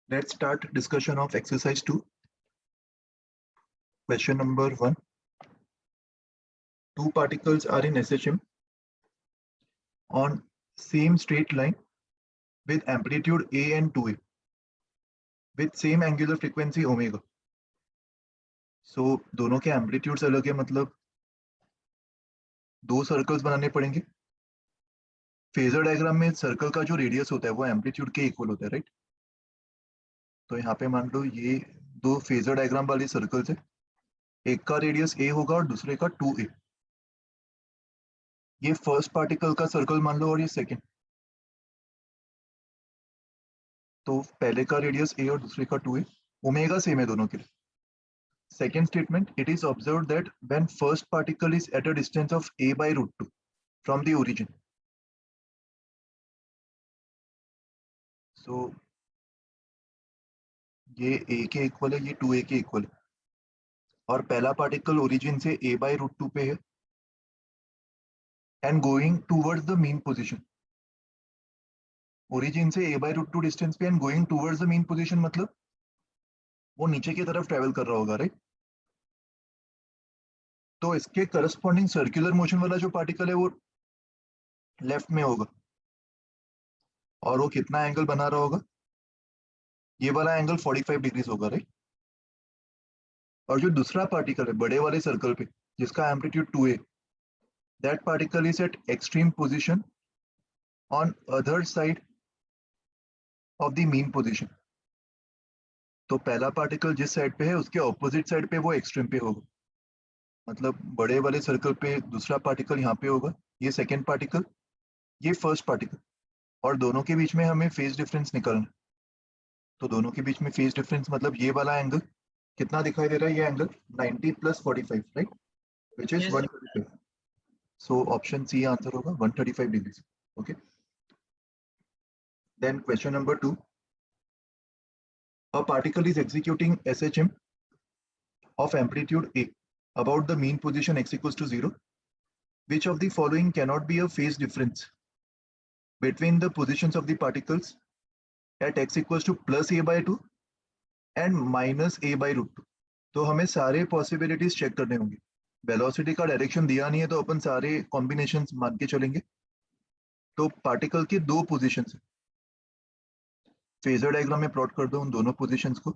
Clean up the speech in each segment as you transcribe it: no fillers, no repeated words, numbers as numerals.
Let's start discussion of exercise 2. Question number 1. Two particles are in SHM on same straight line with amplitude A and 2A with same angular frequency omega. So दोनों के amplitudes अलग है, मतलब दो circles बनाने पड़ेंगे. Phasor diagram में circle का जो रेडियस होता है वो एम्पलीट्यूड के इक्वल होता है, राइट? तो यहाँ पे मान लो ये दो फेजर डायग्राम वाली सर्कल्स है. एक का रेडियस a होगा और दूसरे का 2a. ये फर्स्ट पार्टिकल का सर्कल मान लो और ये सेकंड. तो पहले का रेडियस a और दूसरे का 2a. ओमेगा सेम है दोनों के लिए. Second statement, it is observed that when first particle is at a distance of a by root 2 from the origin. So ये a के इक्वल है, ये 2a के इक्वल है. और पहला पार्टिकल ओरिजिन से a by root 2 पे है and going towards the mean position. Origin से a by root 2 डिस्टेंस पे and going towards the mean position मतलब वो नीचे की तरफ ट्रेवल कर रहा होगा, राइट? तो इसके करस्पॉन्डिंग सर्कुलर मोशन वाला जो पार्टिकल है वो लेफ्ट में होगा. और वो कितना एंगल बना रहा होगा? ये वाला एंगल 45 डिग्रीज होगा, राइट? और जो दूसरा पार्टिकल है बड़े वाले सर्कल पे जिसका amplitude 2a, that particle is eight extreme position on other side of the mean position. तो पहला पार्टिकल जिस साइड पे है उसके ऑपोजिट साइड पे वो एक्सट्रीम पे होगा. मतलब बड़े वाले सर्कल पे दूसरा पार्टिकल यहाँ पे होगा, ये सेकेंड पार्टिकल, ये फर्स्ट पार्टिकल, और दोनों के बीच में हमें फेज डिफरेंस निकालना. तो दोनों के बीच में फेज डिफरेंस मतलब ये वाला एंगल कितना दिखाई दे रहा है? ये angle 90 + 45, right? Which is 135. So option C answer होगा 135 degrees. Okay. Then question number 2. A particle is executing SHM of amplitude a about the mean position x equals to 0. Which of the following cannot be a phase difference between the positions of the particles at x equals to plus a by 2 and minus a by root 2? तो हमें सारे possibilities check करने होंगे. Velocity का direction दिया नहीं है तो अपन सारे कॉम्बिनेशंस मान के चलेंगे. तो पार्टिकल के दो पोजीशंस है. फेजर डायग्राम में प्लॉट कर दो उन दोनों पोजीशंस को.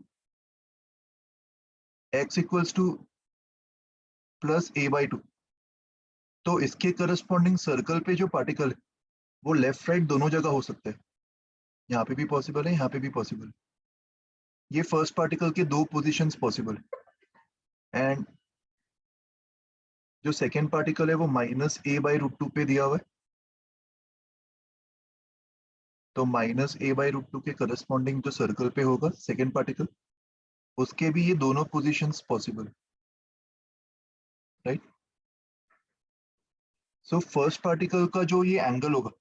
x equals two plus a by 2. तो इसके करस्पॉन्डिंग सर्कल पे जो पार्टिकल है वो लेफ्ट राइट दोनों जगह हो सकता है. यहाँ पे भी पॉसिबल है, यहाँ पे भी पॉसिबल है. ये फर्स्ट पार्टिकल के दो पोजीशंस पॉसिबल है. एंड जो सेकेंड पार्टिकल है वो माइनस a by root 2 पे दिया हुआ है. तो माइनस a by root 2 के करस्पॉन्डिंग जो सर्कल पे होगा सेकेंड पार्टिकल, उसके भी ये दोनों पोजीशंस पॉसिबल है, राइट? सो फर्स्ट पार्टिकल का जो ये एंगल होगा,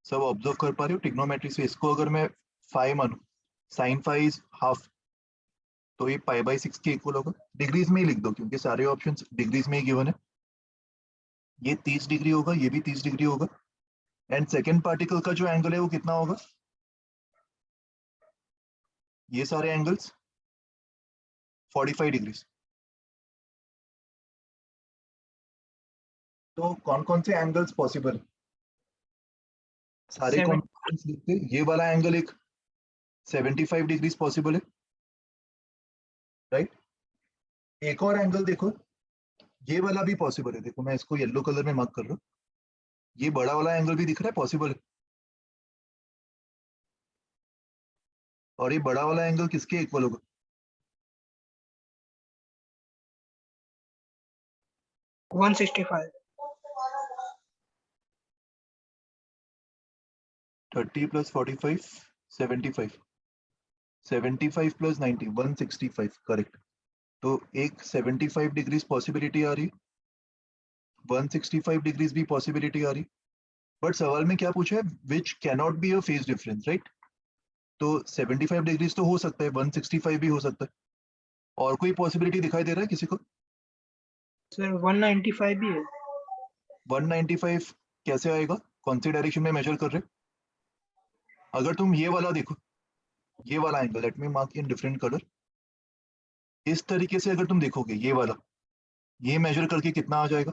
सब ऑब्जर्व कर पा रहे हो ट्रिग्नोमेट्री से? इसको अगर मैं फाई मानू, साइन फाई इज हाफ, तो ये π/6 के इक्वल होगा. डिग्रीज में ही लिख दो क्योंकि सारे ऑप्शंस डिग्रीज में ही गिवन है. ये 30 डिग्री होगा, ये भी 30 डिग्री होगा. एंड सेकेंड पार्टिकल का जो एंगल है वो कितना होगा? ये सारे एंगल्स 45 डिग्रीज. तो कौन कौन से एंगल्स पॉसिबल है? सारे कॉम्बिनेशंस लिखते. ये वाला एंगल एक 75 डिग्रीज पॉसिबल है, राइट? एक और एंगल देखो, ये वाला भी पॉसिबल है. देखो मैं इसको येलो कलर में मार्क कर रहा हूँ. ये बड़ा वाला एंगल भी दिख रहा है, पॉसिबल है. और ये बड़ा वाला एंगल किसके इक्वल होगा? वन 165. 30 + 45 75. 75 + 90 165, करेक्ट. तो एक 75 डिग्रीज पॉसिबिलिटी आ रही, 165 डिग्रीज भी पॉसिबिलिटी आ रही. बट सवाल में क्या पूछा है? Which cannot be a phase difference, right? तो 75 डिग्रीज तो हो सकता है, 165 भी हो सकता है. और कोई पॉसिबिलिटी दिखाई दे रहा है किसी को? सर 195 भी है. 195 कैसे आएगा? कौन सी डायरेक्शन में मेजर कर रहे हैं? अगर तुम ये वाला देखो, ये वाला angle, let me mark in different colour, इस तरीके से अगर तुम देखोगे ये वाला, ये मेजर करके कितना आ जाएगा?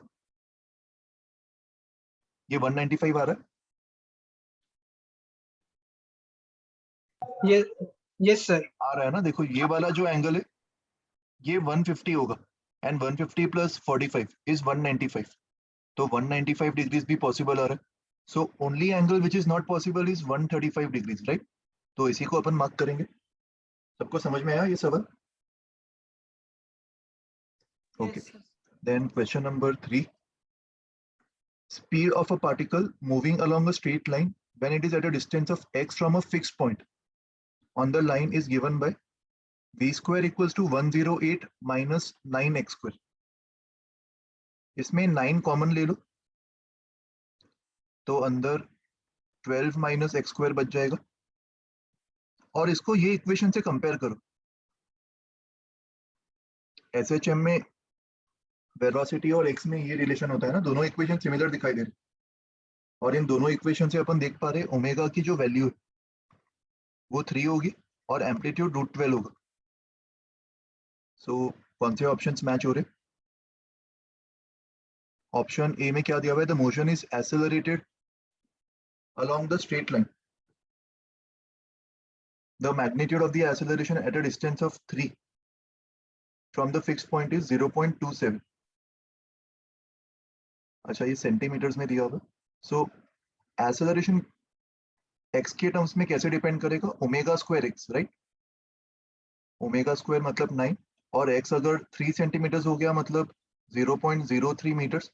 ये 195 आ रहा है। ये यस सर। आ रहा है ना? देखो ये वाला जो एंगल है ये 150 होगा, एंड 150 प्लस 45 इज 195, तो 195 डिग्रीज भी पॉसिबल आ रहा है. So only angle which is not possible is 135 degrees, right? तो इसी को अपन मार्क करेंगे. सबको समझ में आया ये सवाल? Okay. Then question number 3. Speed of a particle moving along a straight line when it is at a distance of x from a fixed point on the line is given by v square equals to 108 minus 9x square. इसमें 9 common ले लो तो अंदर 12 minus x square बच जाएगा, और इसको ये equation से कंपेयर करो. एसएचएम में वेलोसिटी और एक्स में ये रिलेशन होता है ना, दोनों इक्वेशन सिमिलर दिखाई दे रहे, और इन दोनों इक्वेशन से अपन देख पा रहे ओमेगा की जो वैल्यू है वो 3 होगी और एम्पलीट्यूड √12 होगा. सो कौन से ऑप्शंस मैच हो रहे? ऑप्शन ए में क्या दिया हुआ है? The motion is accelerated along the straight line. The magnitude of the acceleration at a distance of 3 from the fixed point is 0.27. अच्छा, ये सेंटीमीटर्स में दिया हुआ. सो एक्सेलरेशन x के टर्म्स में कैसे डिपेंड करेगा? Omega square x, right? Omega square मतलब 9, और x अगर 3 सेंटीमीटर्स हो गया मतलब 0.03 मीटर्स,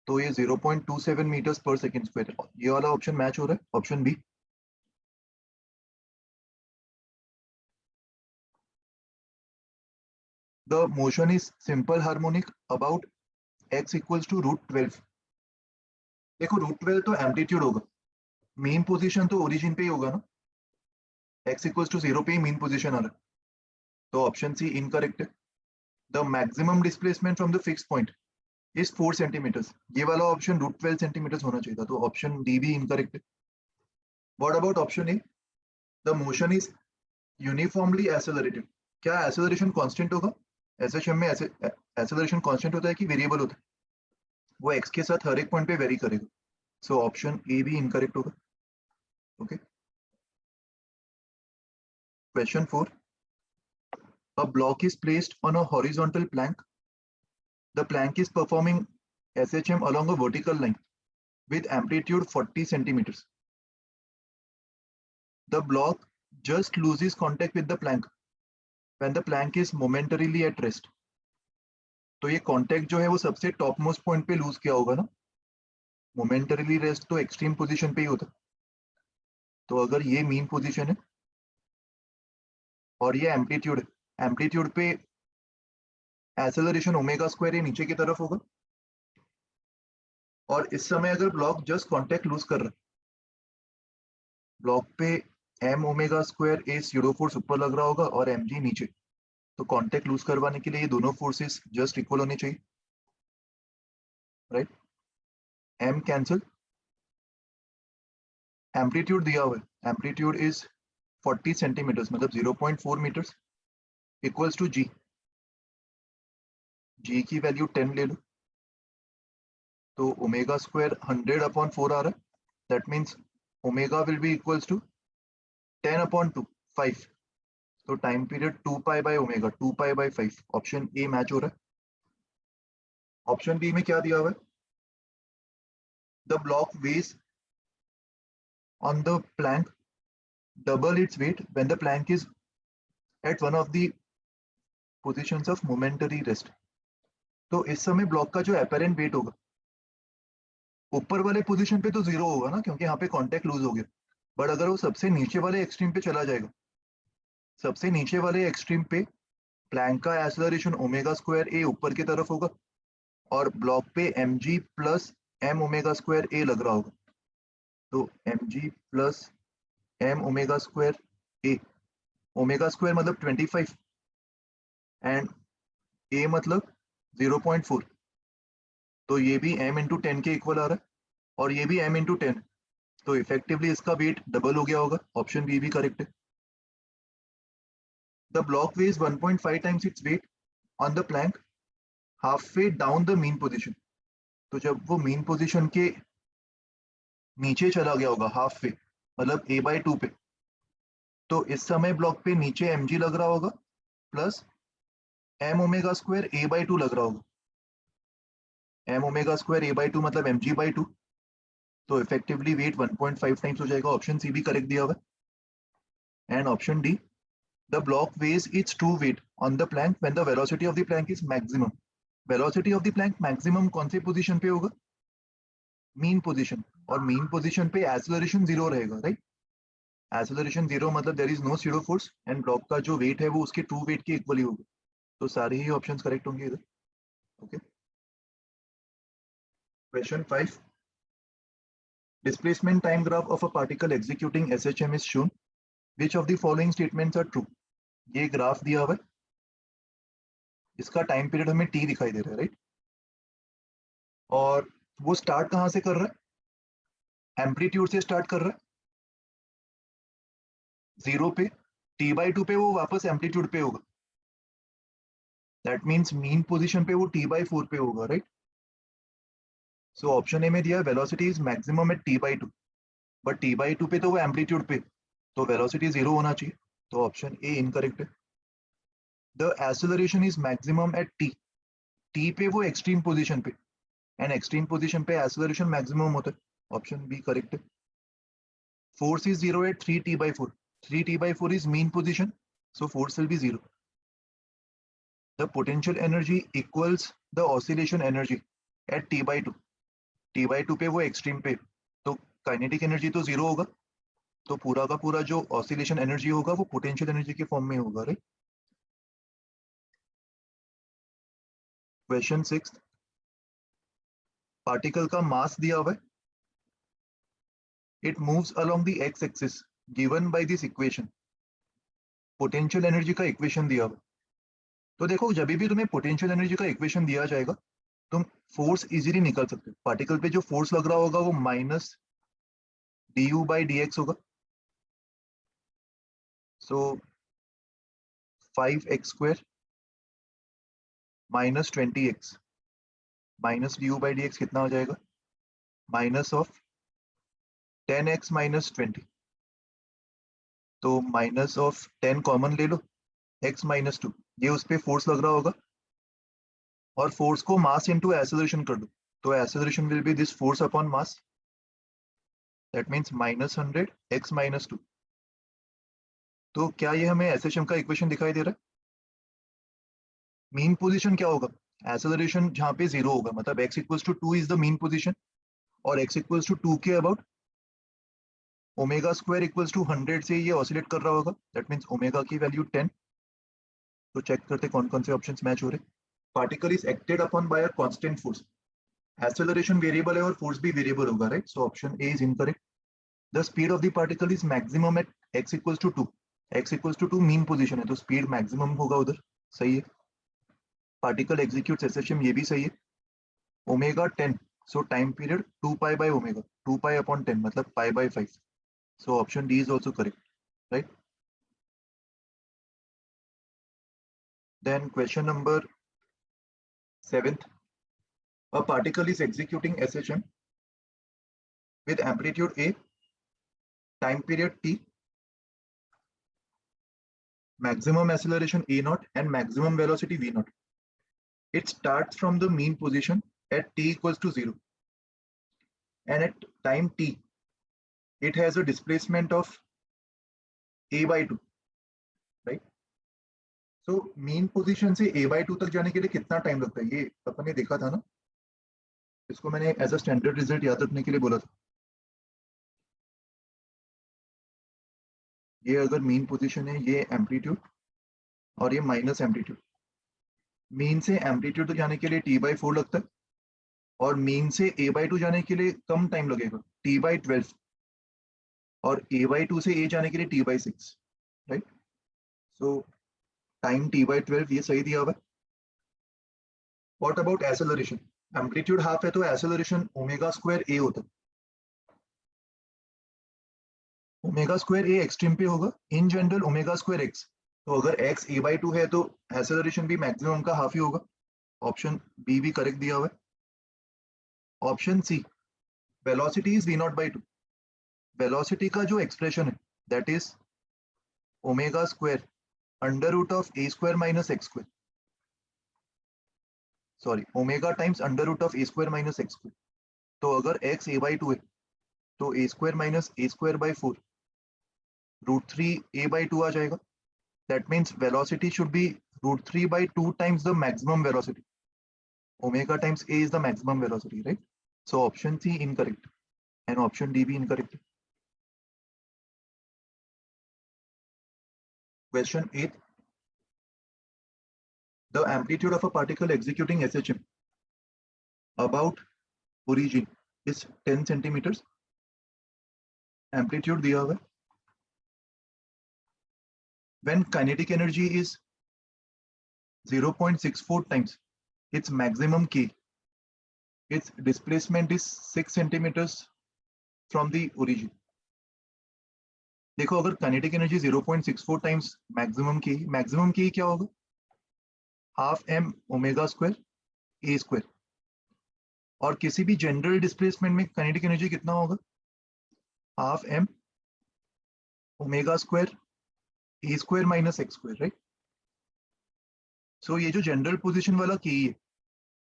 तो ये 0.27 मीटर्स पर सेकेंड स्क्वायर. ये वाला ऑप्शन मैच हो रहा है, option B. The motion is simple harmonic about x equals to √12. देखो √12 तो एम्पलीट्यूड होगा, मेन पोजीशन तो ओरिजिन पे ही होगा ना, x इक्वल्स टू 0 पे ही मेन पोजीशन आ रहा है, तो ऑप्शन सी इनकरेक्ट है. The maximum displacement from the fix point is 4 centimetres. ये वाला ऑप्शन √12 सेंटीमीटर्स होना चाहिए था, तो ऑप्शन डी भी इनकरेक्ट है. What about option A? The motion is uniformly accelerated. क्या एक्सेलरेशन कांस्टेंट होगा? एसएचएम में एक्सेलरेशन कांस्टेंट होता है कि वेरिएबल होता है? वो x के साथ हर एक पॉइंट पे वेरी करेगा, सो ऑप्शन ए भी इनकरेक्ट होगा. Okay. Question 4. A block is placed on a horizontal plank. The plank is performing SHM along a vertical line with amplitude 40 centimeters. The block just loses contact with the plank when the plank is momentarily at rest. तो ये contact जो है वो सबसे top most point पे loose किया होगा ना. मोमेंटरीली रेस्ट तो एक्सट्रीम पोजीशन पे ही होता, तो अगर ये मीन पोजीशन है और ये एम्पलीट्यूड है, एम्पलीट्यूड पे एक्सेलरेशन ओमेगा स्क्वायर नीचे की तरफ होगा, और इस समय अगर ब्लॉक जस्ट कांटेक्ट लूज कर रहा है, ब्लॉक पे m ओमेगा स्क्वायर ए स्यूडो फोर्स ऊपर लग रहा होगा और mg नीचे, तो कांटेक्ट लूज करवाने के लिए ये दोनों फोर्सेस जस्ट इक्वल होने चाहिए, राइट? m कैंसिल, एम्पलीट्यूड दिया हुआ है, एम्पलीट्यूड इज 40 सेंटीमीटर्स मतलब 0.4 metres equals to g. g की वैल्यू 10 ले लो, तो ओमेगा स्क्वायर 100/4 आ रहा है, that means omega will be equals to 10/2, 5. तो time period 2 pi by omega, 2 pi by 5. Option A match हो रहा है. ऑप्शन बी में क्या दिया हुआ है? The block weighs on the plank double its weight when the plank is at one of the positions of momentary rest. तो इस समय ब्लॉक का जो apparent weight होगा ऊपर वाले पोजीशन पे तो 0 होगा ना, क्योंकि यहाँ पे कांटेक्ट लूज हो गया, बट अगर वो सबसे नीचे वाले एक्सट्रीम पे चला जाएगा, सबसे नीचे वाले एक्सट्रीम पे प्लैंक का एक्सेलरेशन ओमेगा स्क्वायर ए ऊपर की तरफ होगा और ब्लॉक पे mg plus m omega square a लग रहा होगा, तो mg plus m omega square a, omega square मतलब 25 एंड a मतलब 0.4, तो ये भी m इंटू 10 के इक्वल आ रहा है और ये भी m इंटू 10, तो इफेक्टिवली इसका वेट डबल हो गया होगा, ऑप्शन बी भी करेक्ट है। The block weighs 1.5 times its weight on the plank half way down the mean position. तो जब वो मीन पोजीशन के नीचे चला गया होगा हाफ वे, मतलब a/2 पे, तो इस समय ब्लॉक पे नीचे mg लग रहा होगा plus m omega square a/2 लग रहा होगा। m ओमेगा स्क्वायर a/2 मतलब mg/2, तो इफेक्टिवली वेट 1.5 टाइम्स हो जाएगा। ऑप्शन सी भी करेक्ट दिया हुआ है। And option D, the block weighs its true weight on the plank when the velocity of the plank is maximum. Velocity of the plank maximum कौन सी position पे होगा? Mean position. और मीन पोजीशन पे acceleration 0 रहेगा, right? Acceleration 0 मतलब there is no pseudo force and block का जो वेट है वो उसके ट्रू वेट के इक्वली होगा। तो सारे ही ऑप्शंस करेक्ट होंगे इधर। Okay, question 5, displacement time graph of a particle executing SHM is shown. Which of the following statements are true? ये ग्राफ दिया हुआ है, इसका टाइम पीरियड हमें t दिखाई दे रहा है, राइट? और वो स्टार्ट कहां से कर रहा है? एम्पलीट्यूड से स्टार्ट कर रहा है, 0 पे, t/2 पे वो वापस एम्पलीट्यूड पे होगा। दैट मीन्स मीन पोजीशन पे वो t/4 पे होगा, राइट? सो ऑप्शन ए में दिया है velocity is maximum at t/2, but t/2 पे तो वो एम्पलीट्यूड पे, तो वेलोसिटी 0 होना चाहिए, तो ऑप्शन ए इनकरेक्ट है। The acceleration is maximum at t, t पे वो एक्सट्रीम पोजीशन पे, एंड एक्सट्रीम पोजीशन पे एक्सेलरेशन मैक्सिमम होता है, ऑप्शन बी करेक्ट है। Force is 0 at 3t/4, 3t/4 is mean position, so force will be 0. The potential energy equals the oscillation energy at t/2, t/2 पे वो extreme पे, तो kinetic energy तो 0 होगा, तो पूरा का पूरा जो ऑसिलेशन एनर्जी होगा वो पोटेंशियल एनर्जी के फॉर्म में होगा, राइट? क्वेश्चन 6, पार्टिकल का मास दिया हुआ है, it moves along the x axis given by this equation. Potential energy का इक्वेशन दिया हुआ है, तो देखो जब भी तुम्हें पोटेंशियल एनर्जी का इक्वेशन दिया जाएगा तुम फोर्स इजीली निकाल सकते हो। पार्टिकल पे जो फोर्स लग रहा होगा वो माइनस du/dx होगा, सो 5x² minus 20x minus du/dx कितना हो जाएगा? माइनस ऑफ 10x माइनस 20, तो माइनस ऑफ 10 कॉमन ले लो, x माइनस 2, ये उस पर फोर्स लग रहा होगा, और फोर्स को मास इंटू एक्सेलरेशन कर दो, तो acceleration will be this force upon mass, that means minus 100 x minus 2। तो क्या ये हमें एसएचएम का इक्वेशन दिखाई दे रहा है? मीन पोजीशन क्या होगा? एक्सेलरेशन जहां पे 0 होगा, मतलब x equals to 2 is the mean position, और x इक्वल्स टू 2 के about omega square equals to 100 से ये ऑसिलेट कर रहा होगा, दैट मीन्स ओमेगा की वैल्यू 10। तो चेक करते कौन कौन से ऑप्शंस मैच हो रहे हैं। Particle is acted upon by a constant force, acceleration variable है और फोर्स भी वेरिएबल होगा, right? So option A is incorrect. The speed of the particle is maximum at x equals to 2, x equals to 2 mean position है, तो speed maximum होगा उधर, सही है। पार्टिकल एग्जीक्यूट्स एसएचएम, ये भी सही है। ओमेगा 10, सो टाइम पीरियड 2π/ओमेगा, 2π/10 मतलब π/5, so option D is also correct, right? Then question number 7, a particle is executing SHM with amplitude A, time period T, maximum acceleration A0 and maximum velocity V0. It starts from the mean position at t equals to 0, and at time t it has a displacement of a/2, right? So mean position से a/2 तक जाने के लिए कितना time लगता है, ये अपन ने देखा था ना, इसको मैंने एज अ स्टैंडर्ड रिजल्ट याद रखने के लिए बोला था। ये अगर मीन पोजीशन है, ये एम्पलीट्यूड और ये माइनस एम्पलीट्यूड, मीन से एम्पलीट्यूड तक जाने के लिए t/4 लगता है, और मीन से a/2 जाने के लिए कम टाइम लगेगा, t/12, और a/2 से a जाने के लिए t/6, राइट? सो टाइम t/12 ये सही दिया हुआ है। What about acceleration? Amplitude half है तो एक्सेलरेशन ओमेगा स्क्वायर a होता है, ओमेगा स्क्वायर ए एक्सट्रीम पे होगा, in general omega square x, तो अगर एक्स ए बाई 2 है तो एक्सेलरेशन भी मैक्सिमम का हाफ ही होगा। ऑप्शन बी भी करेक्ट दिया हुआ है। Option c, velocity is v not by 2, velocity का जो एक्सप्रेशन है that is omega square under root of a square minus x square, sorry omega times under root of a square minus x square. तो अगर x a by 2 है तो a square minus a square by 4 root 3 a by 2 आ जाएगा। That means velocity should be root 3 by 2 times the maximum velocity, omega times A is the maximum velocity, right? So option C incorrect and option D भी incorrect. Question 8. The amplitude of a particle executing SHM about origin is 10 centimeters. Amplitude दिया हुआ है. When kinetic energy is 0.64 times its maximum K, its displacement is 6 centimeters from the origin. देखो अगर kinetic energy 0.64 times maximum K क्या होगा? Half m omega square a square, और किसी भी जनरल डिस्प्लेसमेंट में काइनेटिक एनर्जी कितना होगा? Half m omega square a square minus x square, right? So ये जो जनरल पोजीशन वाला की है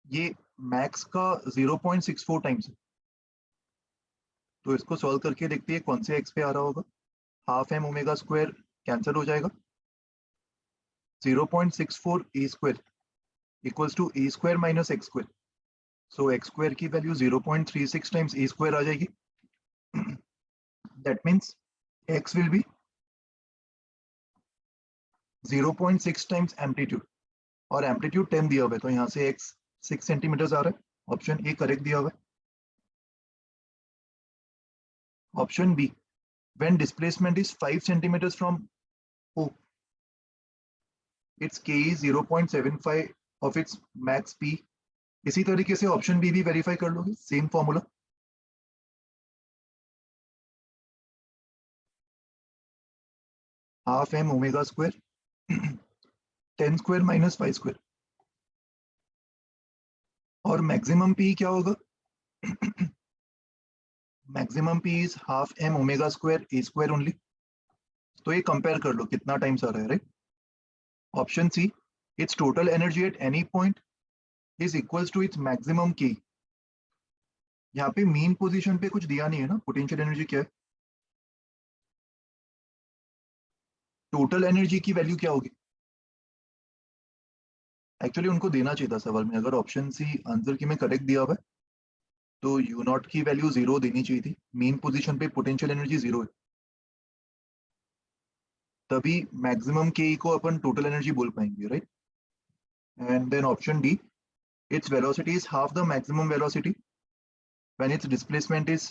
ये मैक्स का 0.64 टाइम्स है, तो इसको सॉल्व करके देखते हैं कौन से एक्स पे आ रहा होगा। Half m omega square cancel हो जाएगा, 0.64 a square equals to a square minus x square, so x square की वैल्यू 0.36 टाइम्स ए स्क्वायर आ जाएगी। That means x will be 0.6 times amplitude, और एम्पलीट्यूड 10 दिया हुआ है तो यहाँ से x 6 सेंटीमीटर आ रहा है। ऑप्शन ए करेक्ट दिया हुआ है। Option B, when displacement is 5 centimetre from O, it's k is 0.75 of its max p। इसी तरीके से ऑप्शन बी भी वेरीफाई कर लोगे, same formula. Half m omega square 10 square minus 5 square, और मैक्सिमम p क्या होगा? Maximum p is half m omega square a square only. तो ये कंपेयर कर लो कितना टाइम्स आ रहा है, right? Option C, it's total energy at any point is equals to its maximum k। यहाँ पे मीन पोजीशन पे कुछ दिया नहीं है ना, पोटेंशियल एनर्जी क्या है? टोटल एनर्जी की वैल्यू क्या होगी? एक्चुअली उनको देना चाहिए था सवाल में, अगर ऑप्शन सी आंसर की में करेक्ट दिया हुआ है तो यू नॉट की वैल्यू 0 देनी चाहिए थी। मीन पोजीशन पे पोटेंशियल एनर्जी 0 है, तभी मैक्सिमम के को अपन टोटल एनर्जी बोल पाएंगे, right? And then option D, its velocity is half the maximum velocity when its displacement is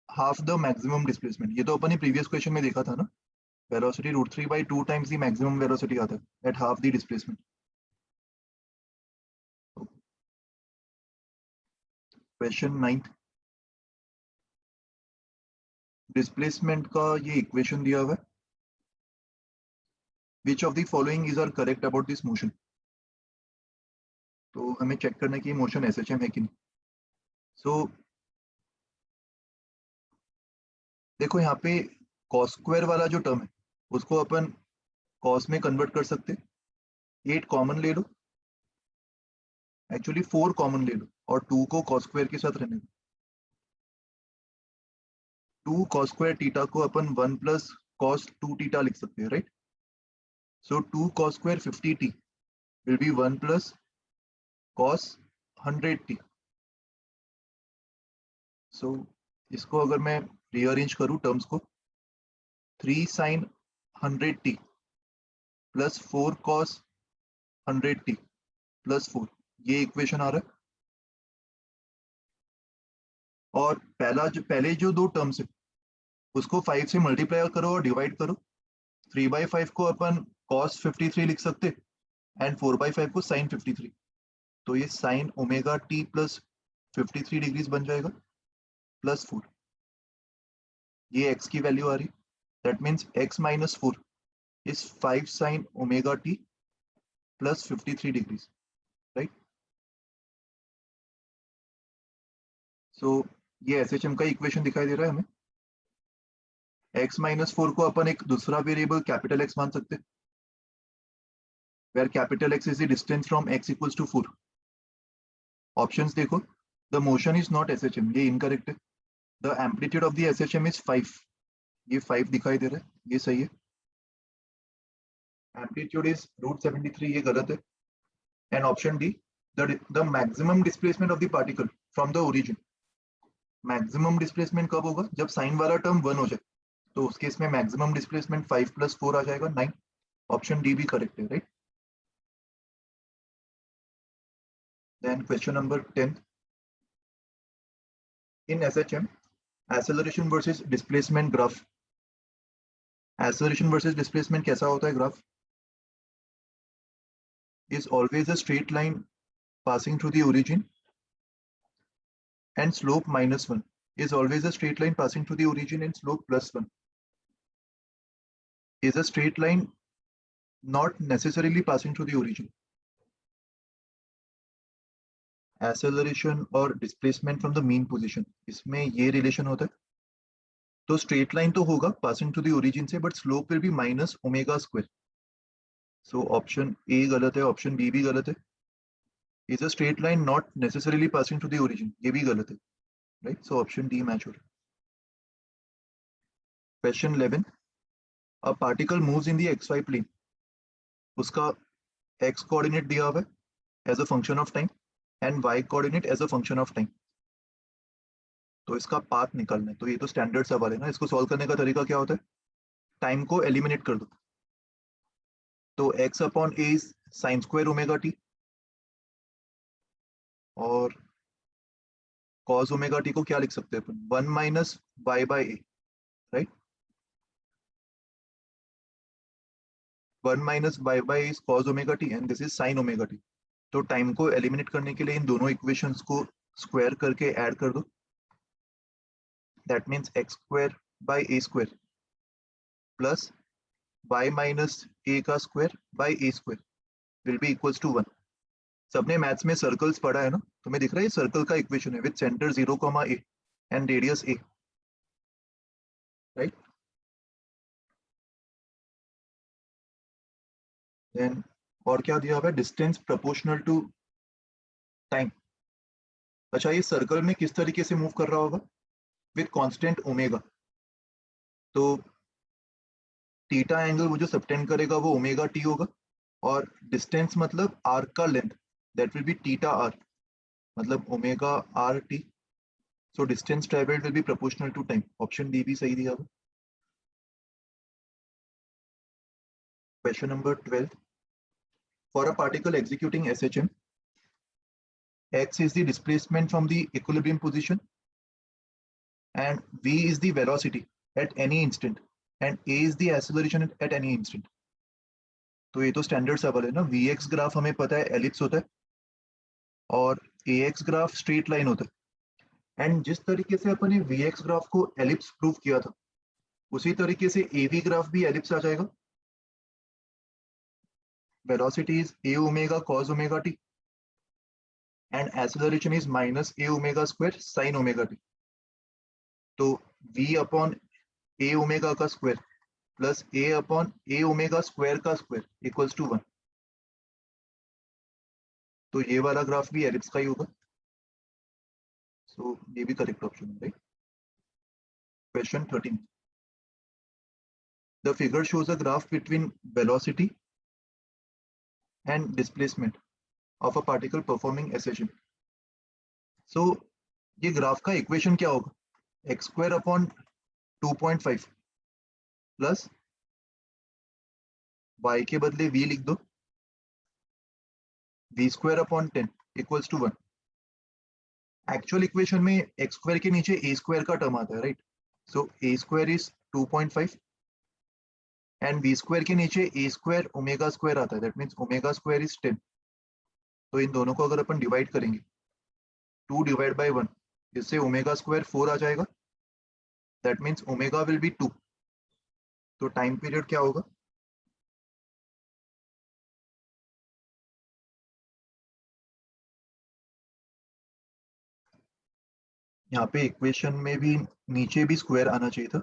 half the maximum displacement। ये तो अपन ने प्रीवियस क्वेश्चन में देखा था ना, velocity root 3 by 2 times the maximum velocity आता है at half the displacement. Question 9, displacement का ये इक्वेशन दिया हुआ है। Which of the following is are correct about this motion? तो हमें चेक करना कि मोशन एसएचएम है कि नहीं। सो देखो यहाँ पे कॉस स्क्वायर वाला जो टर्म है उसको अपन कॉस में कन्वर्ट कर सकते हैं। 8 कॉमन ले लो, एक्चुअली 4 कॉमन ले लो और 2 को कॉस स्क्वायर के साथ रहने दो। 2 कॉस स्क्वायर थीटा को अपन 1 प्लस कॉस 2 थीटा लिख सकते हैं, right? So 2 cos square 50t will be 1 plus cos 100t। सो इसको अगर मैं रीअरेंज करूं टर्म्स को, 3 sign 100t plus 4 cos 100t plus 4, ये इक्वेशन आ रहा है। और पहले जो दो टर्म्स है उसको 5 से मल्टीप्लाई करो और डिवाइड करो। 3/5 को अपन cos 53 लिख सकते एंड 4/5 को sin 53, तो ये sin omega t plus 53 degrees बन जाएगा प्लस 4। ये x की वैल्यू आ रही। That means x minus 4 is 5 sin omega t plus 53 degrees, right? So ये SHM का इक्वेशन दिखाई दे रहा है हमें. x minus 4 को अपन एक दूसरा वेरिएबल कैपिटल X मान सकते हैं, where capital X is the distance from x equals to 4. Options देखो. The motion is not SHM, ये incorrect है. The amplitude of the SHM is 5. ये 5 दिखाई दे रहा है, ये सही है. Amplitude is √73, ये गलत है. And option D, the maximum displacement of the particle from the origin. Maximum displacement कब होगा? जब साइन वाला टर्म 1 हो जाए, तो उस केस में मैक्सिमम डिस्प्लेसमेंट 5 + 4 आ जाएगा 9. ऑप्शन डी भी करेक्ट है, right? Then question number 10. In SHM, acceleration versus displacement graph. Acceleration versus displacement कैसा होता है graph? Is always a straight line passing through the origin, and slope -1 is always a straight line passing through the origin and slope +1. Is a straight line not necessarily passing through the origin. Acceleration और displacement from the mean position, इसमें ये relation होता है. तो straight line तो होगा passing to the origin से, but slope will be minus omega square. So option A गलत है, option B भी गलत है. Is a straight line not necessarily passing to the origin, ये भी गलत है, right? So option D match हो रहा है. Question 11. A particle moves in the xy plane. उसका x coordinate दिया हुआ है as a function of time and y coordinate as a function of time. तो इसका पाथ निकालना है. तो ये तो स्टैंडर्ड सवाल है ना. इसको सॉल्व करने का तरीका क्या होता है? टाइम को एलिमिनेट कर दो. तो x upon a is sine square omega t, और cos ओमेगा टी को क्या लिख सकते हैं अपन? 1 minus y by a, right? 1 minus y by a is cos omega t and this is sine omega t. तो टाइम को eliminate करने के लिए इन दोनों इक्वेशंस को स्क्वायर करके ऐड कर दो. That means x square by a square plus y minus a का square by a square will be equals to 1. सबने मैथ्स में सर्कल्स पढ़ा है ना. तुम्हें दिख रहा है ये सर्कल का इक्वेशन है with centre 0, a and radius a, right? Then और क्या दिया हुआ है? Distance proportional to time. अच्छा, ये सर्कल में किस तरीके से मूव कर रहा होगा? With constant omega. तो थीटा एंगल वो जो सबटेंड करेगा वो ओमेगा टी होगा, और डिस्टेंस मतलब आर्क का length, that will be theta r, मतलब omega r t. So distance travelled will be proportional to time. Option D भी सही दिया हुआ. Question number 12. For a particle executing SHM, x is the displacement from the equilibrium position and v is the velocity at any instant and a is the acceleration at any instant. तो ये तो standard सवाल है ना. vx graph हमें पता है ellipse होता है और ax ग्राफ स्ट्रेट लाइन होता है. एंड जिस तरीके से अपन ने vx ग्राफ को एलिप्स प्रूव किया था, उसी तरीके से av ग्राफ भी एलिप्स आ जाएगा. Velocity is a omega cos omega t and acceleration is minus a omega square sin omega t. तो v अपॉन a ओमेगा का square plus a upon a omega square का square equals to 1. तो ये वाला graph भी ellipse का ही होगा. सो ये भी करेक्ट ऑप्शन है, right? Question 13. The figure shows a graph between velocity and displacement of a particle performing SHM. So ये ग्राफ का इक्वेशन क्या होगा? x square upon 2.5 plus y के बदले v लिख दो, v square upon 10 equals to 1. Actual equation में x square के नीचे a स्क्वायर का टर्म आता है, right? So a square is 2.5 and v square के नीचे a स्क्वायर ओमेगा स्क्वायर आता है, that means omega square is 10. तो इन दोनों को अगर अपन डिवाइड करेंगे, 2 डिवाइड बाय 1, इससे ओमेगा स्क्वायर 4 आ जाएगा. That means omega will B 2. तो टाइम पीरियड क्या होगा? यहाँ पे इक्वेशन में भी नीचे भी स्क्वायर आना चाहिए था.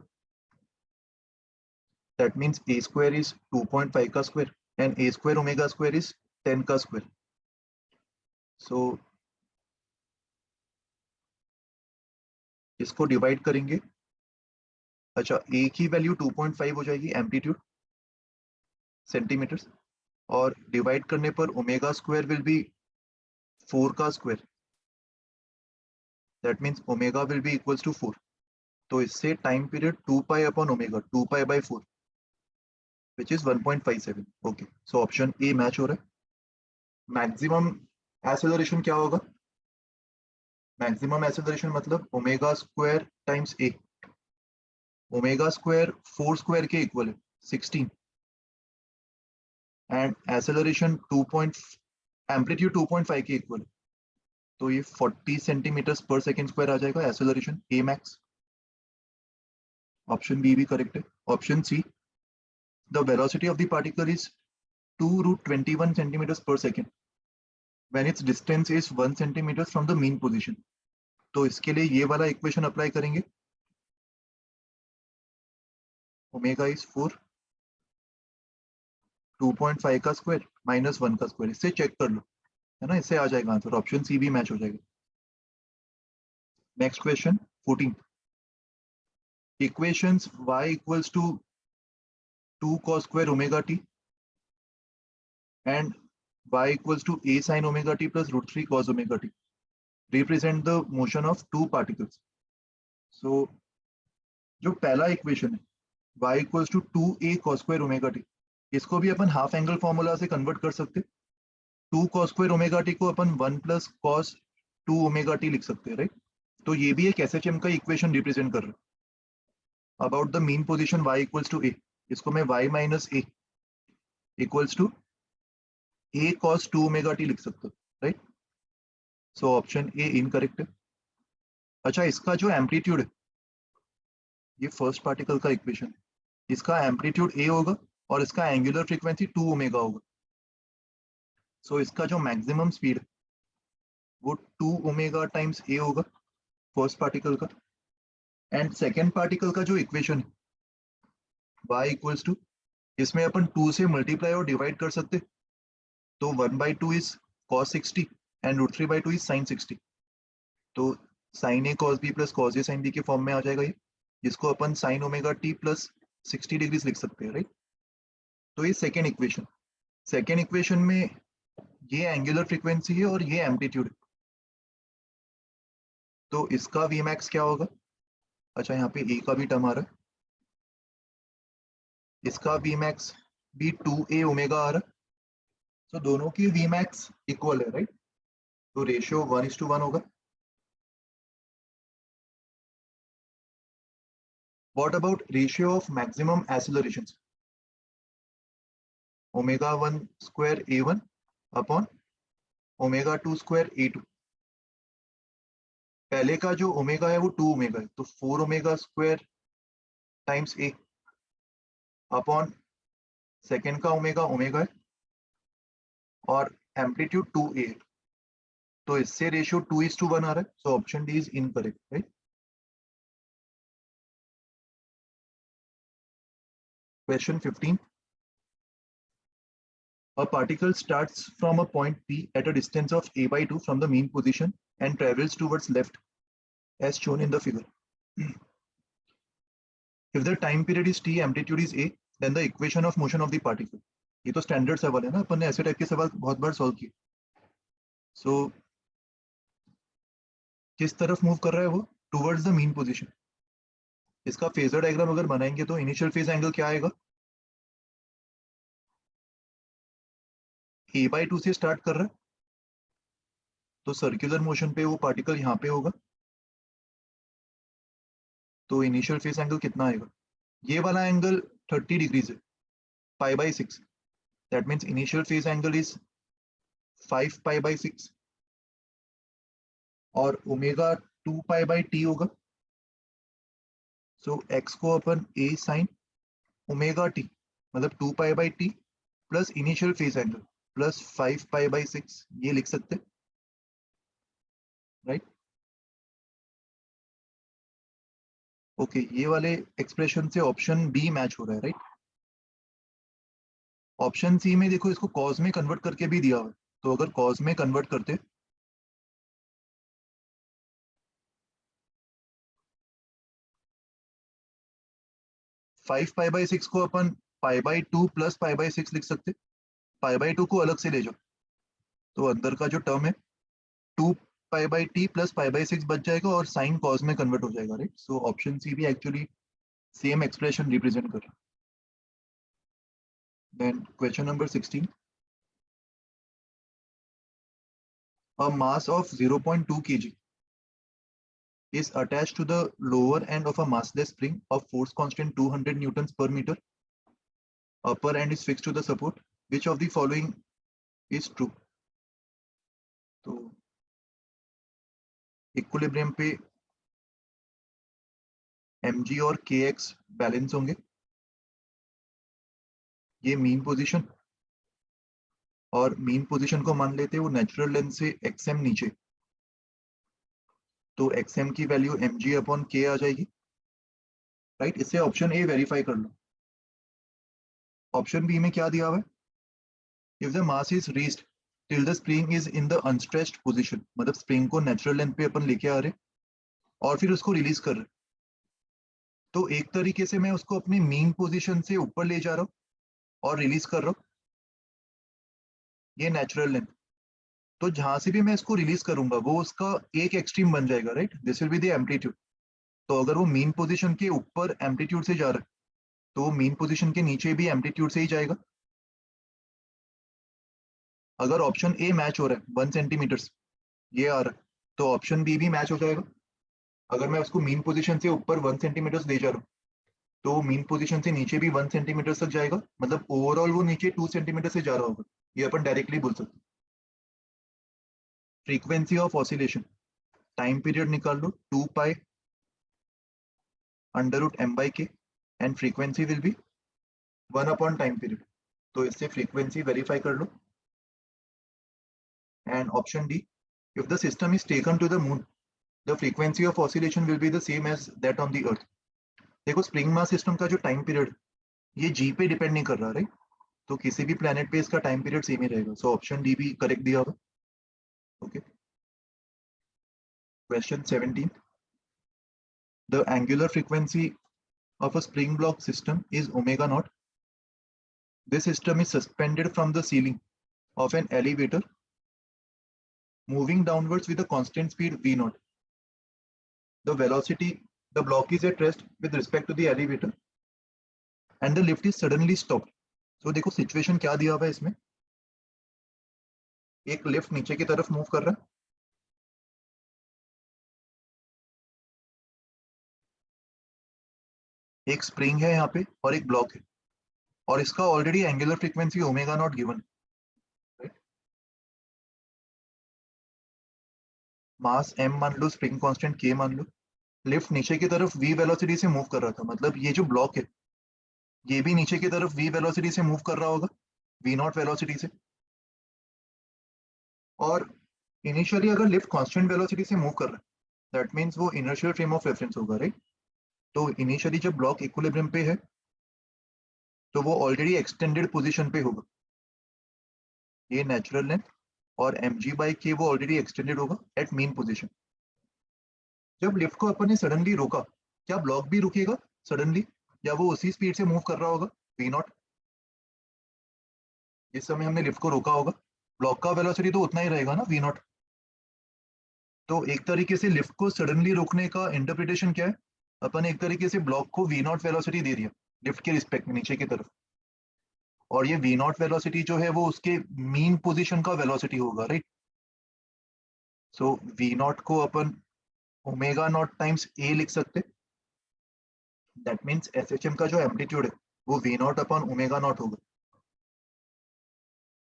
That means a square is 2.5 का square and a square omega square is 10 का स्क्वायर. सो इसको डिवाइड करेंगे. अच्छा, a की वैल्यू 2.5 हो जाएगी एम्पलीट्यूड सेंटीमीटर्स, और डिवाइड करने पर ओमेगा स्क्वायर विल बी 4 का square. That means omega will be equals to 4. तो इससे time period 2 pi upon omega 2 pi by 4 which is 1.57. Okay, so option A match हो रहा है. मैक्सिमम एक्सेलरेशन क्या होगा? मैक्सिमम एक्सेलरेशन मतलब omega square times A. Omega square 4 square के equal है 16 एंड एक्सेलरेशन 2. एम्पलीट्यूड 2.5 के इक्वल है. तो ये 40 सेंटीमीटर पर सेकेंड स्क्वायर आ जाएगा acceleration A max. Option B भी करेक्ट है. Option C, the velocity of the particle is 2√21 centimetre per second when its distance is 1 centimeter from the mean position. तो इसके लिए ये वाला इक्वेशन अप्लाई करेंगे. ओमेगा इज 4, 2.5 का स्क्वायर माइनस 1 का स्क्वायर. इससे चेक कर लो, है ना, इससे आ जाएगा आंसर. ऑप्शन सी भी मैच हो जाएगा. Next question 14. Equations y equals to 2 cos square omega t and y equals to a sin omega t plus √3 cos omega t represent the motion of two particles. So जो पहला equation है y equals to 2a cos square omega t, इसको भी अपन half angle formula से convert कर सकते. 2 cos square omega t को अपन 1 plus cos 2 omega t लिख सकते हैं, राइट. तो ये भी एक SHM का इक्वेशन रिप्रेजेंट कर रहा है. About the mean position y equals to a, इसको मैं y minus a equals to a cos 2 omega t लिख सकता हूँ, right. So option A incorrect है. अच्छा, इसका जो एम्पलीट्यूड है, ये फर्स्ट पार्टिकल का इक्वेशन है, इसका एम्पलीट्यूड a होगा और इसका एंगुलर फ्रीक्वेंसी 2 ओमेगा होगा. सो इसका जो मैक्सिमम स्पीड है वो 2 ओमेगा टाइम्स a होगा फर्स्ट पार्टिकल का. एंड सेकेंड पार्टिकल का जो इक्वेशन है y इक्वल्स टू, इसमें अपन 2 से मल्टीप्लाई और डिवाइड कर सकते. तो 1/2 is cos 60 and √3/2 is sin 60. तो sin a cos b plus cos a sin b के फॉर्म में आ जाएगा ये, जिसको अपन sin omega t plus 60 degrees लिख सकते हैं, राइट. तो ये सेकेंड इक्वेशन. सेकेंड इक्वेशन में ये एंगुलर फ्रीक्वेंसी है और ये एम्पलीट्यूड है. तो इसका v मैक्स क्या होगा? अच्छा, यहाँ पे a का भी टर्म आ रहा है. इसका v मैक्स भी 2a ओमेगा आ रहा है. तो दोनों की v मैक्स इक्वल है, राइट. तो रेशियो 1:1 होगा. What about ratio of maximum accelerations? Omega 1 square a1 upon omega 2 square a2. पहले का जो ओमेगा है वो 2 ओमेगा है, तो 4 omega square times a upon second का ओमेगा ओमेगा है और एम्पलीट्यूड 2a है. तो इससे रेशियो 2:1 आ रहा है. So option D is incorrect, right. Question 15. A particle starts from a point P at a distance of a/2 from the mean position and travels towards left as shown in the figure. If the time period is t, amplitude is a, then the equation of motion of the particle. ये तो standard सवाल है ना, अपन ने ऐसे type के सवाल बहुत बार सॉल्व किए. सो किस तरफ मूव कर रहा है वो? Towards the mean position. इसका फेजर डायग्राम अगर बनाएंगे तो इनिशियल फेज एंगल क्या आएगा? a/2 से स्टार्ट कर रहा है, तो सर्कुलर मोशन पे वो पार्टिकल यहाँ पे होगा. तो इनिशियल फेज एंगल कितना आएगा? ये वाला एंगल 30 डिग्रीज है, π/6. That means initial phase angle is 5 π/6 और ओमेगा 2 π/t होगा. सो x को अपन a sin ओमेगा टी मतलब 2 pi by T plus initial phase angle plus 5 pi by 6, ये लिख सकते, राइट? ओके, ये वाले एक्सप्रेशन से ऑप्शन बी मैच हो रहा है, राइट? ऑप्शन सी में देखो इसको कॉस में कन्वर्ट करके भी दिया हुआ है, तो अगर कॉस में कन्वर्ट करते 5 पाई बाई 6 को अपन pi by 2 plus pi by 6 लिख सकते, पाई बाई 2 को अलग से ले जाओ तो अंदर का जो टर्म है 2 pi by T plus pi by 6 बच जाएगा और साइन कॉस में कन्वर्ट हो जाएगा, राइट? सो ऑप्शन सी भी एक्चुअली सेम एक्सप्रेशन रिप्रेजेंट कर रहा है। Then question number 16, a mass of 0.2 kg is attached to the lower end of a massless spring of force constant 200 newtons per meter. Upper end is fixed to the support. Which of the following is true? तो equilibrium पे mg और kx balance होंगे, ये mean position, और mean position को मान लेते हैं वो नेचुरल लेंथ से xm नीचे, तो xm की वैल्यू mg अपॉन k आ जाएगी, राइट? इससे ऑप्शन ए वेरीफाई कर लो। ऑप्शन बी में क्या दिया हुआ है? If the mass is reached till the spring is in the unstretched position, मतलब स्प्रिंग को नेचुरल लेंथ पे अपन लेके आ रहे और फिर उसको रिलीज कर रहे, तो एक तरीके से मैं उसको अपनी मीन पोजीशन से ऊपर ले जा रहा हूँ और रिलीज कर रहा हूँ, ये नेचुरल लेंथ। तो जहां से भी मैं इसको रिलीज करूंगा वो उसका एक एक्सट्रीम बन जाएगा, right? This will be the amplitude. तो अगर वो मीन पोजीशन के ऊपर एम्पलीट्यूड से जा रहा है तो वो मीन पोजीशन के नीचे भी एम्पलीट्यूड से ही जाएगा। अगर ऑप्शन ए मैच हो रहा है 1 सेंटीमीटर ये आ रहा है तो ऑप्शन बी भी मैच हो जाएगा। अगर मैं उसको मीन पोजीशन से ऊपर 1 सेंटीमीटर ले जा रहा हूँ तो मीन पोजीशन से नीचे भी 1 सेंटीमीटर तक जाएगा, मतलब ओवरऑल वो नीचे 2 सेंटीमीटर से जा रहा होगा, ये अपन डायरेक्टली बोल सकते। Frequency of oscillation, time period निकाल लो 2 pi under root m by k and frequency will be 1 upon time period, तो इससे फ्रीक्वेंसी वेरीफाई कर लो। And option d, if the system is taken to the moon the frequency of oscillation will be the same as that on the earth। देखो spring mass system का जो time period ये जी पे depend नहीं कर रहा, राइट? तो किसी भी प्लेनेट पे इसका टाइम पीरियड सेम ही रहेगा, सो ऑप्शन डी भी करेक्ट दिया होगा। Okay, question 17, the angular frequency of a spring block system is omega naught. This system is suspended from the ceiling of an elevator moving downwards with a constant speed v naught. The velocity, the block is at rest with respect to the elevator and the lift is suddenly stopped. So देखो situation क्या दिया हुआ है इसमें, एक lift नीचे की तरफ मूव कर रहा है, एक स्प्रिंग है यहाँ पे और एक ब्लॉक है, और इसका already angular frequency omega not given, right? Mass m मान लो, स्प्रिंग कांस्टेंट k मान लो, लिफ्ट नीचे की तरफ v वेलोसिटी से मूव कर रहा था, मतलब ये जो ब्लॉक है ये भी नीचे की तरफ v वेलोसिटी से मूव कर रहा होगा, v नॉट वेलोसिटी से। और इनिशियली अगर लिफ्ट कांस्टेंट वेलोसिटी से मूव कर रहा है दैट मींस वो इनर्शियल फ्रेम ऑफ रेफरेंस होगा, राइट? तो इनिशियली जब ब्लॉक इक्विलिब्रियम पे है तो वो ऑलरेडी एक्सटेंडेड पोजीशन पे होगा, ये नेचुरल लेंथ, और mg बाई k वो ऑलरेडी एक्सटेंडेड होगा एट मीन पोजीशन। जब लिफ्ट को अपन ने सडनली रोका, क्या ब्लॉक भी रुकेगा सडनली या वो उसी स्पीड से मूव कर रहा होगा v नॉट? जिस समय हमने लिफ्ट को रोका होगा ब्लॉक का वेलोसिटी तो उतना ही रहेगा ना, v नॉट। तो एक तरीके से लिफ्ट को सडनली रोकने का इंटरप्रिटेशन क्या है, अपन एक तरीके से ब्लॉक को v नॉट वेलोसिटी दे दिया लिफ्ट के रिस्पेक्ट में नीचे की तरफ, और ये v नॉट वेलोसिटी जो है वो उसके मीन पोजीशन का वेलोसिटी होगा, राइट? सो v नॉट को अपन ओमेगा नॉट टाइम्स a लिख सकते, दैट मींस SHM का जो एम्पलीट्यूड है वो v not upon omega naught होगा।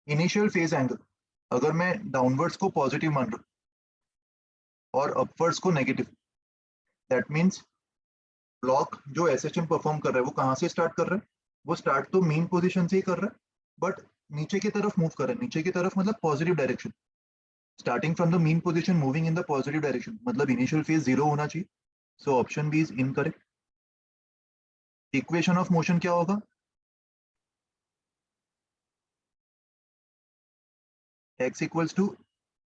इनिशियल फेज एंगल अगर मैं डाउनवर्ड्स को पॉजिटिव मान रहा हूं और अपवर्ड्स को नेगेटिव, दैट मींस ब्लॉक जो SHM परफॉर्म कर रहा है वो कहां से स्टार्ट कर रहा है, वो स्टार्ट तो मीन पोजीशन से ही कर रहा है, बट नीचे की तरफ मूव कर रहा है। नीचे की तरफ मतलब positive direction, starting from the mean position moving in the positive direction, मतलब इनिशियल फेज 0 होना चाहिए। So option B is incorrect. Equation of motion क्या होगा? x equals to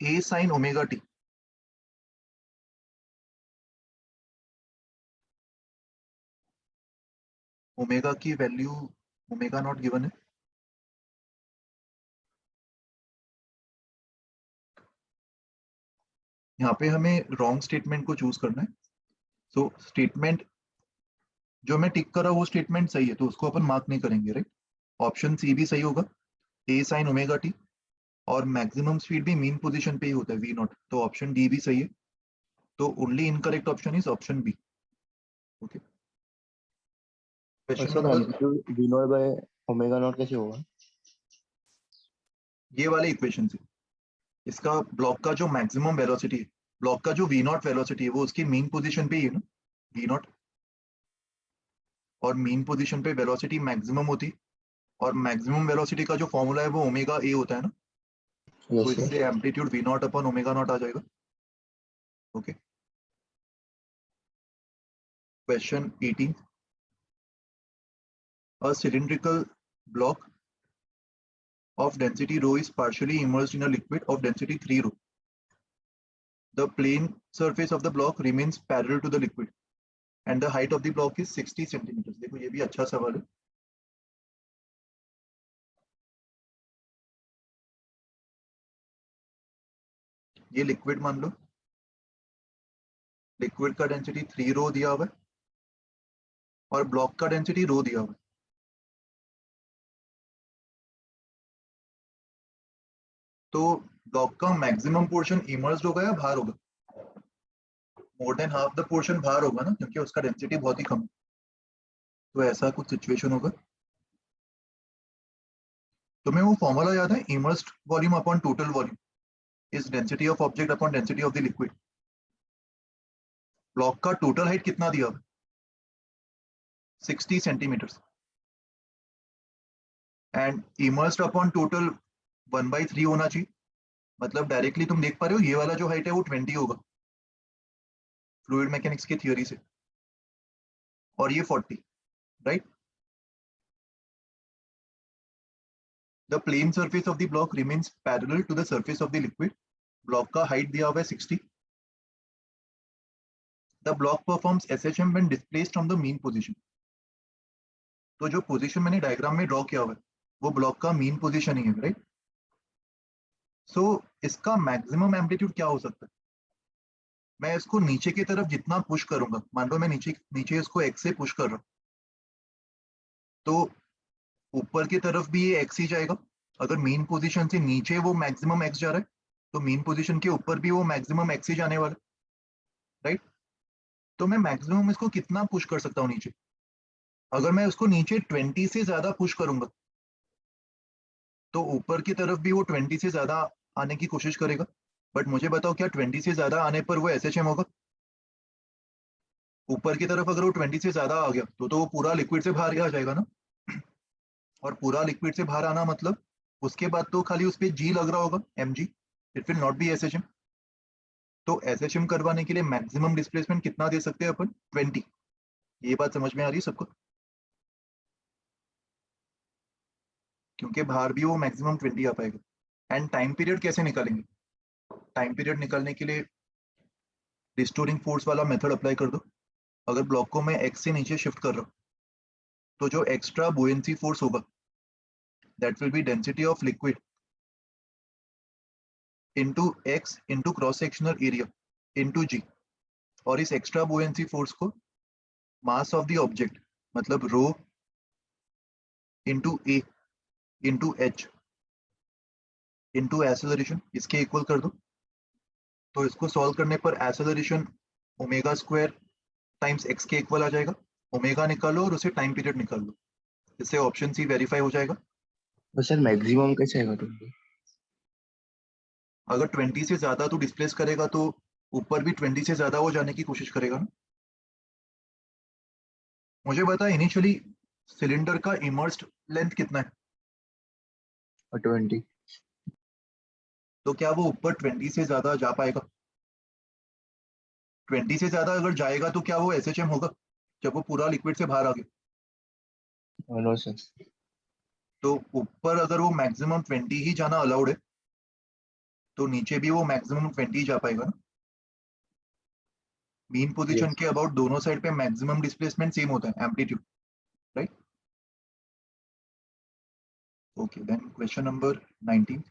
a sin omega t। Omega की वैल्यू ओमेगा नॉट गिवन है। यहाँ पे हमें रॉन्ग स्टेटमेंट को चूज करना है। सो स्टेटमेंट जो मैं टिक कर रहा हूँ वो स्टेटमेंट सही है, तो उसको अपन मार्क नहीं करेंगे, राइट। ऑप्शन सी भी सही होगा, a sin ओमेगा t, और मैक्सिमम स्पीड भी मीन पोजीशन पे ही होता है v नॉट, तो ऑप्शन डी भी सही है। तो only incorrect option is option b. Okay, और question sir number, amplitude v not by omega not कैसे होगा? ये वाले इक्वेशन से इसका ब्लॉक का जो मैक्सिमम वेलोसिटी है, ब्लॉक का जो वी नॉट वेलोसिटी है वो उसकी मीन पोजीशन पे ही है ना, वी नॉट, और मीन पोजीशन पे वेलोसिटी मैक्सिमम होती है, और मैक्सिमम वेलोसिटी का जो फॉर्मूला है वो ओमेगा ए होता है ना, तो यस इससे सर। एम्पलीट्यूड वी नॉट अपन ओमेगा नॉट आ जाएगा। Okay, question 18, a cylindrical block of density rho is partially immersed in a liquid of density 3 rho. The plane surface of the block remains parallel to the liquid and the height of the block is 60 centimeters. देखो ये भी अच्छा सवाल है। ये liquid मान लो, liquid का density 3 रो दिया हुआ है और ब्लॉक का डेंसिटी रो दिया हुआ है। तो ब्लॉक का मैक्सिमम पोर्शन इमर्स्ड होगा या बाहर होगा? More than half the portion बाहर होगा ना, क्योंकि उसका डेंसिटी बहुत ही कम है। तो ऐसा कुछ सिचुएशन होगा। तुम्हें वो फॉर्मूला याद है, immersed volume upon total volume is density of object upon density of the liquid. Block का टोटल हाइट कितना दिया? 60 centimetre, and immersed upon total 1/3 होना चाहिए। मतलब डायरेक्टली तुम देख पा रहे हो ये वाला जो हाइट है वो 20 होगा फ्लूइड मैकेनिक्स की थियोरी से, और ये 40, right. The plane surface of the block remains parallel to the surface of the liquid. Block का हाइट दिया हुआ है 60। The block performs SHM when displaced from the mean position. तो जो पोजीशन मैंने डायग्राम में ड्रॉ किया हुआ है वो ब्लॉक का मीन पोजीशन ही है, राइट। सो इसका मैक्सिमम एम्पलीट्यूड क्या हो सकता है? मैं इसको नीचे की तरफ जितना पुश करूंगा, मान लो मैं नीचे नीचे इसको एक्स से पुश कर रहा हूं, तो ऊपर की तरफ भी ये एक्स ही जाएगा। अगर मेन पोजीशन से नीचे वो मैक्सिमम एक्स जा रहा है तो मेन पोजीशन के ऊपर भी वो मैक्सिमम एक्स ही जाने वाला है, राइट। तो मैं मैक्सिमम इसको कितना पुश कर सकता हूँ नीचे? अगर मैं उसको नीचे 20 से ज्यादा पुश करूंगा तो ऊपर की तरफ भी वो 20 से ज्यादा आने की कोशिश करेगा। बट मुझे बताओ, क्या 20 से ज्यादा आने पर वो एसएचएम होगा? ऊपर की तरफ अगर वो 20 से ज्यादा आ गया तो वो पूरा लिक्विड से बाहर ही आ जाएगा ना। और पूरा लिक्विड से बाहर आना मतलब उसके बाद तो खाली उस पर जी लग रहा होगा, mg, it will not be SHM. तो एसएचएम करवाने के लिए मैक्सिमम डिस्प्लेसमेंट कितना दे सकते हैं अपन? 20। ये बात समझ में आ रही है सबको? क्योंकि बाहर भी वो मैक्सिमम 20 आ पाएगा। एंड टाइम पीरियड कैसे निकालेंगे? टाइम पीरियड निकालने के लिए रिस्टोरिंग फोर्स वाला मेथड अप्लाई कर दो। अगर ब्लॉक को मैं एक्स से नीचे शिफ्ट कर रहा हूँ तो जो एक्स्ट्रा बुएंसी फोर्स होगा that will be density of liquid into x into cross sectional area into g. और इस एक्स्ट्रा बुएंसी फोर्स को मास ऑफ द ऑब्जेक्ट मतलब rho into a into h into acceleration इसके equal कर दो। तो इसको सॉल्व करने पर acceleration omega square times x के इक्वल आ जाएगा। ओमेगा निकालो और उसे टाइम पीरियड निकाल लो, इससे ऑप्शन सी वेरीफाई हो जाएगा। तो सर मैक्सिमम कैसे आएगा तुमको? अगर 20 से ज्यादा तो डिस्प्लेस करेगा तो ऊपर भी 20 से ज्यादा वो जाने की कोशिश करेगा ना। मुझे बता, इनिशियली सिलेंडर का इमर्स्ड लेंथ कितना है? और 20। तो क्या वो ऊपर 20 से ज्यादा जा पाएगा? 20 से ज्यादा अगर जाएगा तो क्या वो SHM होगा जब वो पूरा लिक्विड से बाहर आ गया? No sir. तो ऊपर अगर वो मैक्सिमम 20 ही जाना अलाउड है तो नीचे भी वो मैक्सिमम 20 ही जा पाएगा ना। Mean position Yes. के अबाउट दोनों साइड पे मैक्सिमम डिस्प्लेसमेंट सेम होता है, amplitude, right? Okay, then question number 19.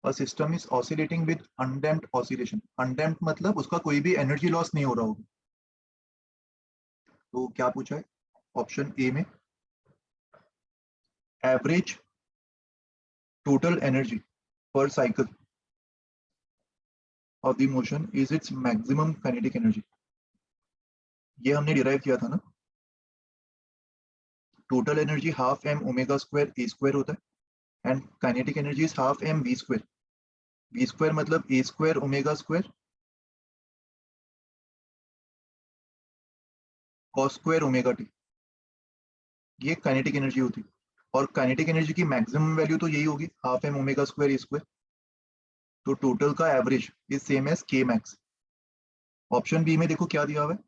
A system is oscillating with undamped oscillation. Undamped मतलब उसका कोई भी एनर्जी लॉस नहीं हो रहा होगा. तो क्या पूछा है ऑप्शन ए में? Average total energy per cycle of the motion is its maximum kinetic energy. ये हमने डिराइव किया था ना. Total energy half m omega square a square होता है and kinetic energy is half m v square. V square मतलब a square omega square cos square omega t. ये kinetic energy होती है और काइनेटिक एनर्जी की मैक्सिमम वैल्यू तो यही होगी, half m omega square a square. तो टोटल का average is same as K max. Option B में देखो क्या दिया हुआ है,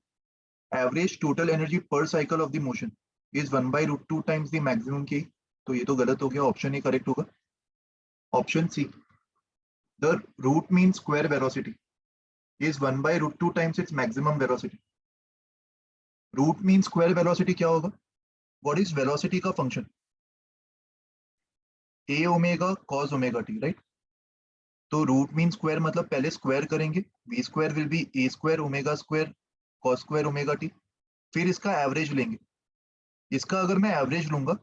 average total energy per cycle of the motion is 1/√2 times the maximum K. तो ये तो गलत हो गया, ऑप्शन ए करेक्ट होगा. Option C, the root mean square velocity is 1/√2 times its maximum velocity. Root mean square velocity क्या होगा? What is velocity का function? A omega cos omega t, right? तो रूट मीन स्क्वायर मतलब पहले square करेंगे, V square will be A square omega square cos square omega t. फिर इसका average लेंगे. इसका अगर मैं एवरेज लूंगा,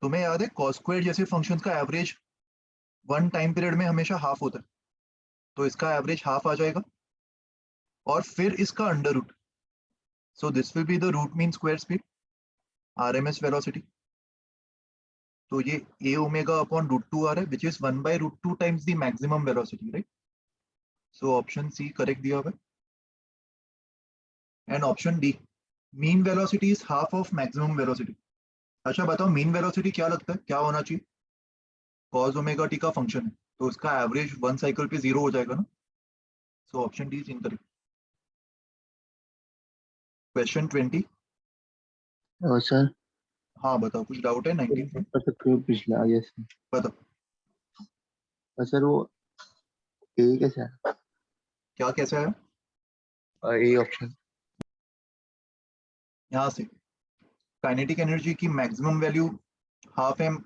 तुम्हें याद है कॉस स्क्वायर जैसे फंक्शंस का एवरेज वन टाइम पीरियड में हमेशा हाफ होता है. तो इसका एवरेज हाफ आ जाएगा और फिर इसका under root. So this will be the root mean square speed, RMS velocity. तो ये ए ओमेगा अपॉन √2 आ रहा है which is 1/√2 times the maximum velocity, right? So option C correct दिया हुआ है. And option D, mean velocity is half of maximum velocity. अच्छा बताओ, मीन वेलोसिटी क्या लगता है क्या होना चाहिए? कॉस ओमेगा टी का फंक्शन है तो उसका एवरेज वन साइकिल पे 0 हो जाएगा ना. So option D is incorrect. Question 20. और सर हाँ बताओ, कुछ डाउट है 19 में? कर सकते हो पिछला? यस बताओ सर। वो ए कैसा है? क्या कैसा है. A option. यहाँ से काइनेटिक एनर्जी की maximum value half M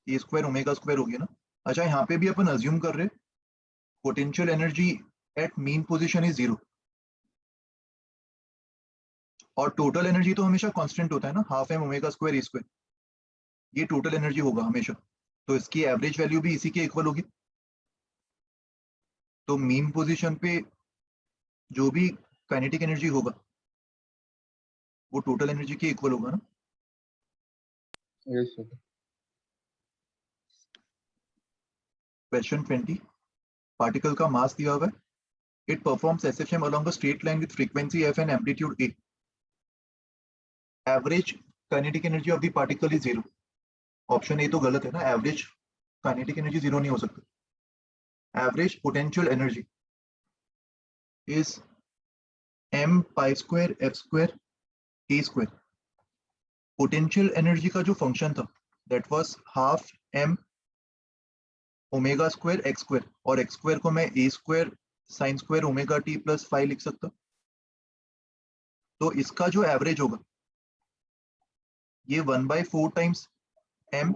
A square omega square होगी ना. अच्छा यहाँ पे भी अपन अज्यूम कर रहे हैं potential energy at mean position is 0 और टोटल एनर्जी तो हमेशा कांस्टेंट होता है ना, half m omega square a square. ये टोटल एनर्जी होगा हमेशा, तो इसकी एवरेज वैल्यू भी इसी के इक्वल होगी. तो मीन पोजीशन पे जो भी काइनेटिक एनर्जी होगा वो टोटल एनर्जी के इक्वल होगा ना. Yes sir. क्वेश्चन 20. पार्टिकल का मास दिया हुआ है. It performs SHM along a straight line with frequency f and amplitude a. Average kinetic energy of the particle is 0. Option A तो गलत है ना, एवरेज काइनेटिक एनर्जी 0 नहीं हो सकता. Average potential energy is m pi square f square a square. Potential energy का जो function था that was half m omega square x square, और x स्क्वायर को मैं a square sine square omega t plus five लिख सकता. तो इसका जो एवरेज होगा ये 1/4 times m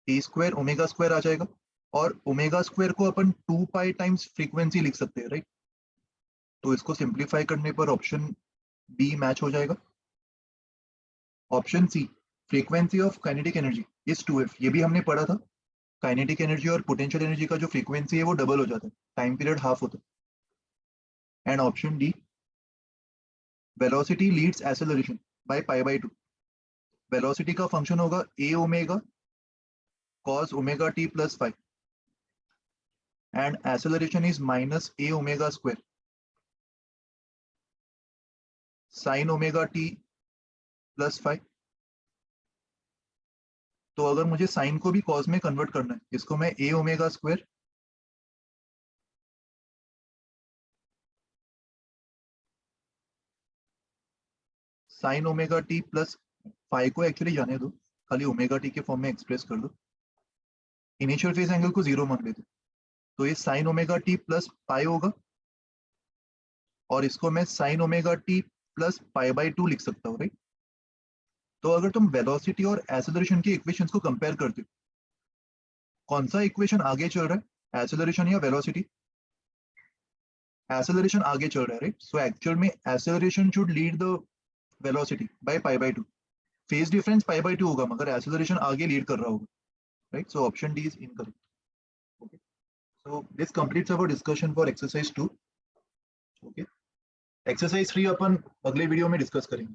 a square omega square आ जाएगा. और ओमेगा स्क्वायर को अपन 2 पाई टाइम्स फ्रीक्वेंसी लिख सकते हैं, राइट? तो इसको सिंप्लीफाई करने पर ऑप्शन बी मैच हो जाएगा. Option C, frequency of kinetic energy is 2f. ये भी हमने पढ़ा था, काइनेटिक एनर्जी और पोटेंशियल एनर्जी का जो फ्रीक्वेंसी है वो डबल हो जाता है, टाइम पीरियड हाफ होता है. And option d, velocity leads acceleration by π/2. Velocity का फंक्शन होगा a omega cos omega t plus 5 and acceleration is minus a omega square sin omega t plus 5। तो अगर मुझे साइन को भी कॉस में कन्वर्ट करना है, इसको मैं a omega square sine omega T plus 5 को एक्चुअली जाने दो, खाली ओमेगा टी के फॉर्म में एक्सप्रेस कर दो। इनिशियल फेज एंगल को 0 मान लेते, तो ये sign omega T plus pi होगा, और इसको मैं sign omega T plus pi by 2 लिख सकता हूँ, राइट। तो अगर तुम वेलोसिटी और एक्सेलरेशन की इक्वेशंस को कंपेयर करते हो, कौन सा इक्वेशन आगे चल रहा है, एक्सेलरेशन या वेलोसिटी? एक्सेलरेशन आगे चल रहा है, राइट। सो एक्चुअल में acceleration should lead the velocity by pi by 2। Phase difference pi by 2 होगा, मगर एक्सेलरेशन आगे लीड कर रहा होगा, right. So option D is incorrect. Okay, so this completes our discussion for exercise 2। Okay, exercise 3 अपन अगले video में discuss करेंगे।